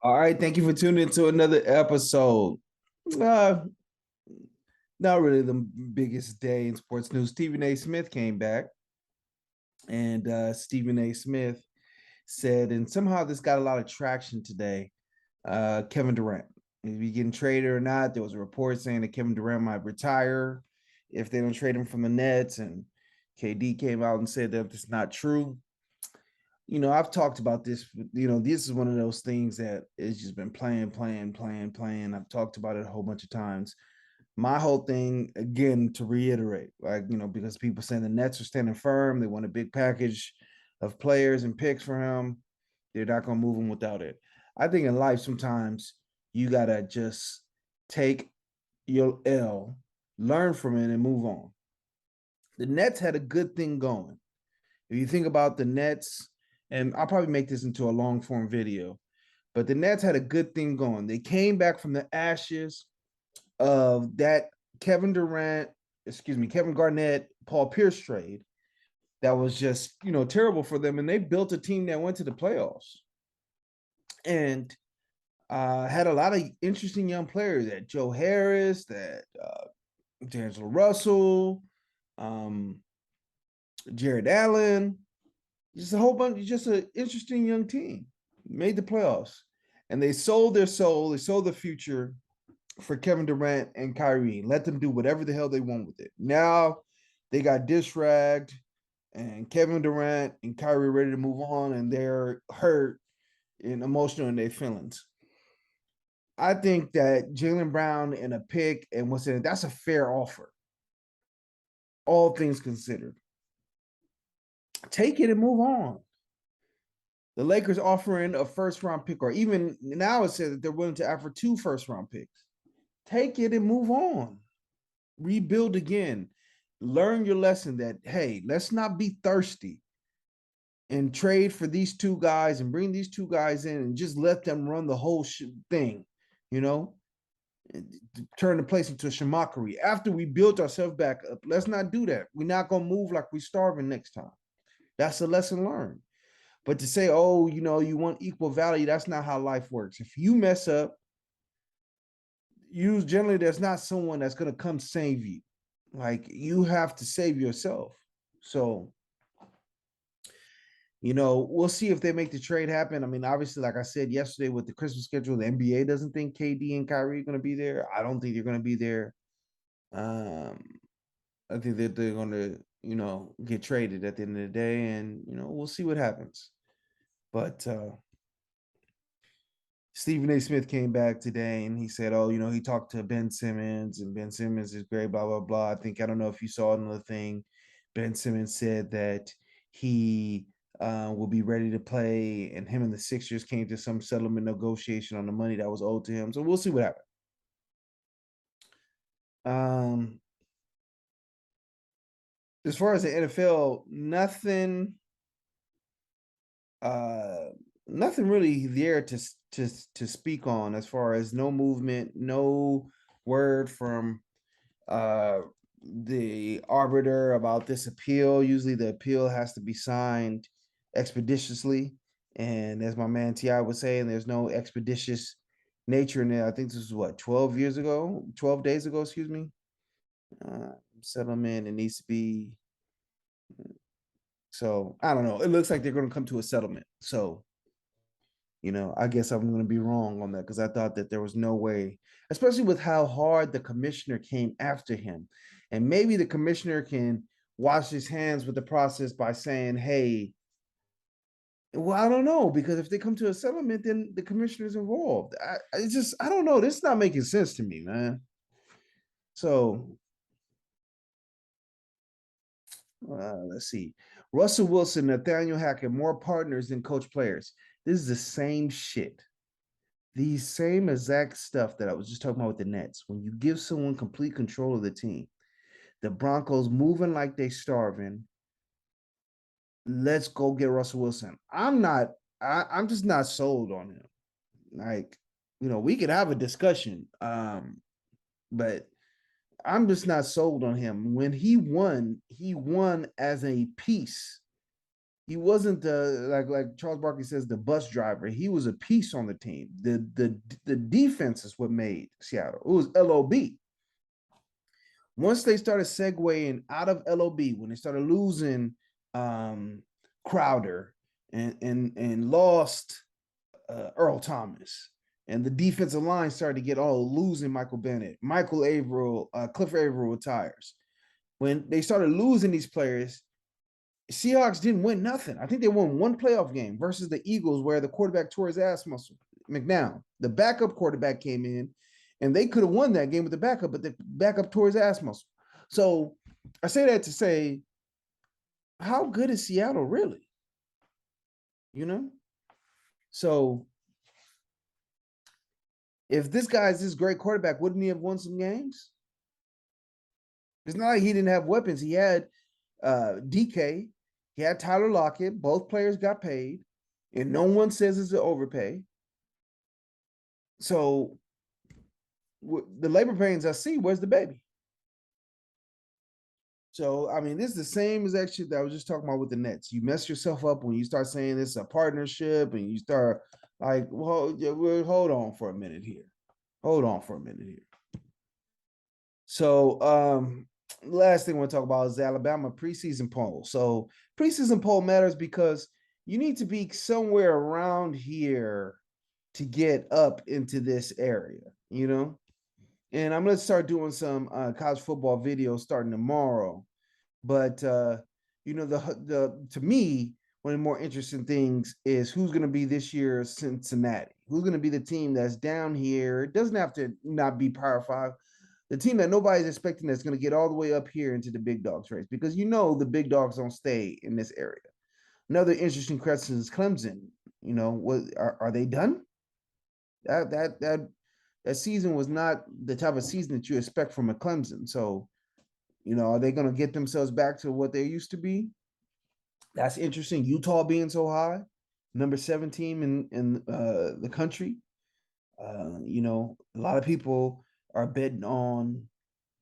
All right, thank you for tuning into another episode. Uh, Not really the biggest day in sports news. Stephen A. Smith came back, and Stephen A. Smith said, and somehow this got a lot of traction today. Kevin Durant, is he getting traded or not? There was a report saying that Kevin Durant might retire if they don't trade him from the Nets, and KD came out and said that it's not true. I've talked about this. This is one of those things that has just been playing. I've talked about it a whole bunch of times. My whole thing, again, to reiterate, because people saying the Nets are standing firm, they want a big package of players and picks for him. They're not going to move him without it. I think in life, sometimes you got to just take your L, learn from it, and move on. The Nets had a good thing going. If you think about the Nets, and I'll probably make this into a long form video, but the Nets had a good thing going. They came back from the ashes of that Kevin Garnett, Paul Pierce trade that was just, terrible for them. And they built a team that went to the playoffs and had a lot of interesting young players that Joe Harris, that D'Angelo Russell, um, Jared Allen, just a whole bunch, just an interesting young team. Made the playoffs, and they sold their soul, they sold the future for Kevin Durant and Kyrie. Let them do whatever the hell they want with it. Now they got disragged, and Kevin Durant and Kyrie ready to move on, and they're hurt and emotional in their feelings. I think that Jaylen Brown and a pick and what's in it, that's a fair offer, all things considered. Take it and move on. The Lakers offering a first round pick, or even now it says that they're willing to offer 2 first round picks. Take it and move on. Rebuild again. Learn your lesson that, hey, let's not be thirsty and trade for these two guys and bring these two guys in and just let them run the whole thing, you know? Turn the place into a shamakery. After we built ourselves back up, let's not do that. We're not going to move like we're starving next time. That's a lesson learned. But to say, oh, you want equal value, that's not how life works. If you mess up, you generally there's not someone that's gonna come save you. Like you have to save yourself. So, we'll see if they make the trade happen. I mean, obviously, like I said yesterday with the Christmas schedule, the NBA doesn't think KD and Kyrie are gonna be there. I don't think they're gonna be there. Um, I think that they're gonna, get traded at the end of the day, and we'll see what happens. But Stephen A. Smith came back today and he said, oh, he talked to Ben Simmons and Ben Simmons is great, blah, blah, blah. I don't know if you saw another thing. Ben Simmons said that he will be ready to play, and him and the Sixers came to some settlement negotiation on the money that was owed to him. So we'll see what happens. Um, as far as the NFL, uh, nothing really there to speak on as far as no movement, no word from uh the arbiter about this appeal. Usually the appeal has to be signed expeditiously. And as my man Ti was saying, there's no expeditious nature in it. I think this is what, 12 years ago, 12 days ago, excuse me. Settlement, it needs to be. So I don't know. It looks like they're going to come to a settlement. So I guess I'm going to be wrong on that because I thought that there was no way, especially with how hard the commissioner came after him. And maybe the commissioner can wash his hands with the process by saying, hey, well, I don't know, because if they come to a settlement, then the commissioner's involved. I don't know. This is not making sense to me, man. So let's see. Russell Wilson, Nathaniel Hackett, more partners than coach players. This is the same shit. The same exact stuff that I was just talking about with the Nets. When you give someone complete control of the team, the Broncos moving like they starving. Let's go get Russell Wilson. I'm just not sold on him. Like, we could have a discussion. But I'm just not sold on him. When he won as a piece. he wasn't the like Charles Barkley says, the bus driver. He was a piece on the team. The defense is what made Seattle. It was LOB. Once they started segueing out of LOB, when they started losing um, Crowder and lost Earl Thomas, and the defensive line started to get all losing Michael Bennett, Michael Averill, Cliff Averill retires. When they started losing these players, Seahawks didn't win nothing. I think they won one playoff game versus the Eagles, where the quarterback tore his ass muscle. McNown, the backup quarterback, came in, and they could have won that game with the backup, but the backup tore his ass muscle. So I say that to say, how good is Seattle really? You know? So if this guy's this great quarterback, wouldn't he have won some games? It's not like he didn't have weapons. He had DK, he had Tyler Lockett. Both players got paid, and no one says it's an overpay. So the labor pains I see, where's the baby? So, I mean, this is the same as actually that I was just talking about with the Nets. You mess yourself up when you start saying it's a partnership and you start like, well, hold on for a minute here. Hold on for a minute here. So, last thing I want to talk about is the Alabama preseason poll. So, preseason poll matters because you need to be somewhere around here to get up into this area, you know? And I'm going to start doing some college football videos starting tomorrow. But you know, the to me, one of the more interesting things is who's going to be this year's Cincinnati. Who's going to be the team that's down here? It doesn't have to not be Power Five. The team that nobody's expecting that's going to get all the way up here into the big dogs race, because you know the big dogs don't stay in this area. Another interesting question is Clemson. You know, what are they done? That season was not the type of season that you expect from a Clemson. So, you know, are they going to get themselves back to what they used to be? That's interesting. Utah being so high, number 7 team in the country. You know, a lot of people are betting on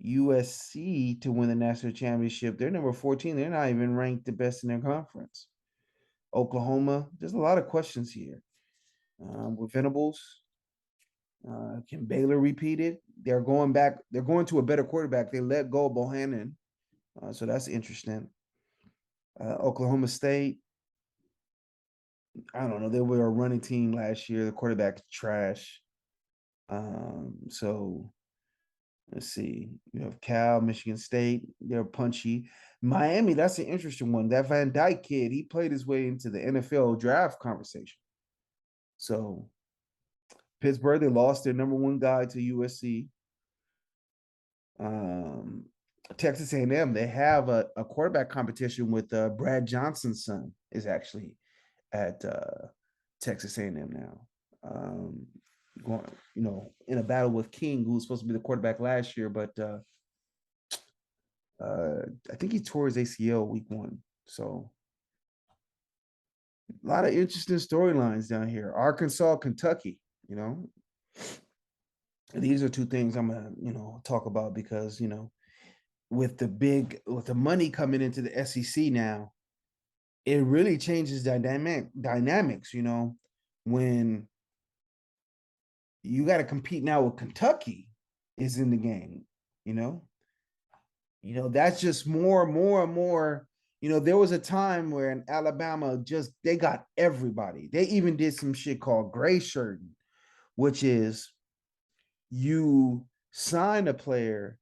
USC to win the national championship. They're number 14. They're not even ranked the best in their conference. Oklahoma, there's a lot of questions here. With Venables, can Baylor repeat it? They're going back. They're going to a better quarterback. They let go of Bohannon, so that's interesting. Oklahoma State, I don't know. They were a running team last year. The quarterback's trash. So let's see. You have Cal, Michigan State. They're punchy. Miami, that's an interesting one. That Van Dyke kid, he played his way into the NFL draft conversation. So Pittsburgh, they lost their number 1 guy to USC. Texas A&M, they have a quarterback competition with Brad Johnson's son is actually at Texas A&M now. Going, you know, in a battle with King, who was supposed to be the quarterback last year, but I think he tore his ACL week 1. So a lot of interesting storylines down here. Arkansas, Kentucky, you know. These are 2 things I'm gonna, you know, talk about because, you know, with the money coming into the SEC now, it really changes dynamics, you know, when you got to compete now with Kentucky is in the game, you know. That's just more and more and more. There was a time where in Alabama, just they got everybody. They even did some shit called gray shirting, which is you sign a player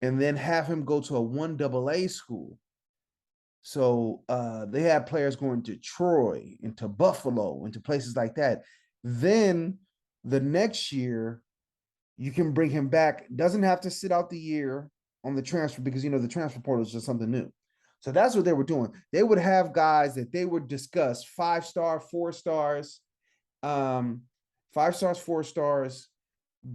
and then have him go to a 1AA school. So they had players going to Troy, into Buffalo, into places like that. Then the next year, you can bring him back. Doesn't have to sit out the year on the transfer because, the transfer portal is just something new. So that's what they were doing. They would have guys that they would discuss 5-star, 4 stars, 5 stars, 4 stars,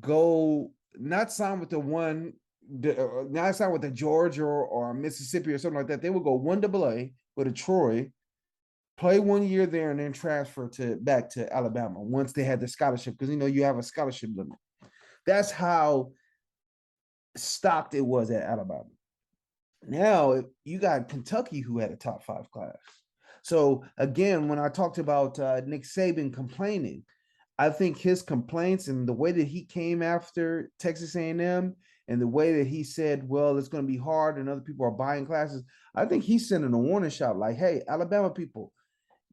go not sign with not sign with the Georgia or Mississippi or something like that. They would go 1AA with a Troy, play 1 year there, and then transfer back to Alabama once they had the scholarship, because you have a scholarship limit. That's how stocked it was at Alabama. Now you got Kentucky, who had a top 5 class. So again, when I talked about Nick Saban complaining, I think his complaints and the way that he came after Texas A&M and the way that he said, well, it's going to be hard and other people are buying classes, I think he's sending a warning shot like, hey, Alabama people,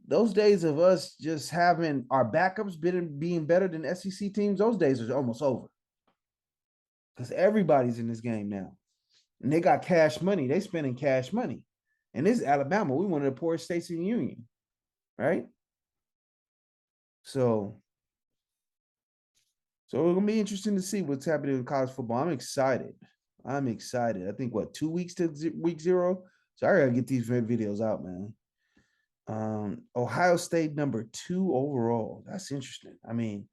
those days of us just having our backups being better than SEC teams, those days are almost over. Because everybody's in this game now. And they got cash money. They spending cash money. And this is Alabama. We one of the poorest states in the union. Right? So it's going to be interesting to see what's happening in college football. I'm excited. I think, 2 weeks to week 0? So I got to get these videos out, man. Ohio State number 2 overall. That's interesting. I mean,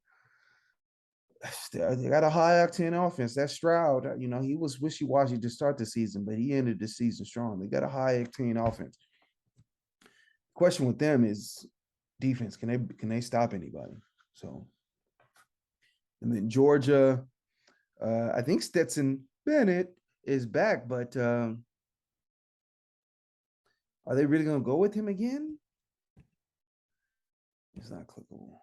they got a high octane offense. That Stroud, he was wishy-washy to start the season, but he ended the season strong. They got a high octane offense. Question with them is defense. Can they stop anybody? So, and then Georgia, I think Stetson Bennett is back, but are they really going to go with him again? It's not clickable.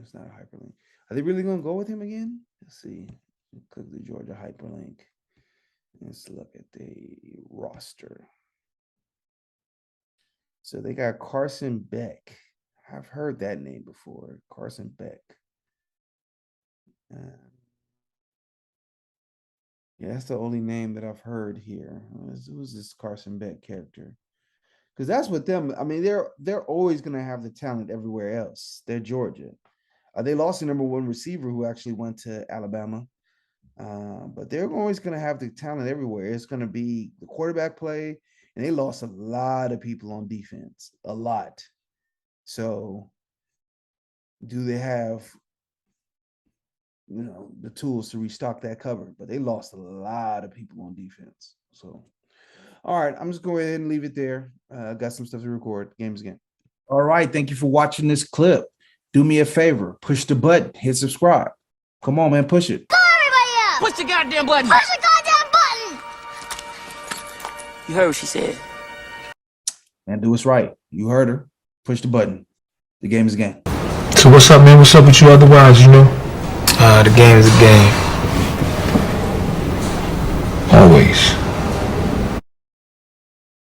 It's not a hyperlink. Are they really going to go with him again? Let's see. Click the Georgia hyperlink. Let's look at the roster. So they got Carson Beck. I've heard that name before. Carson Beck. Yeah, that's the only name that I've heard here. Who's this Carson Beck character? Because that's what them. I mean, they're always going to have the talent everywhere else. They're Georgia. They lost the number 1 receiver who actually went to Alabama. But they're always going to have the talent everywhere. It's going to be the quarterback play, and they lost a lot of people on defense, a lot. So do they have, the tools to restock that cover? But they lost a lot of people on defense. So, all right, I'm just going to go ahead and leave it there. I got some stuff to record. Games again. All right, thank you for watching this clip. Do me a favor, push the button, hit subscribe. Come on, man, push it. Push the goddamn button! Push the goddamn button! You heard what she said. Man, do what's right. You heard her. Push the button. The game is a game. So what's up, man? What's up with you otherwise, The game is a game. Always.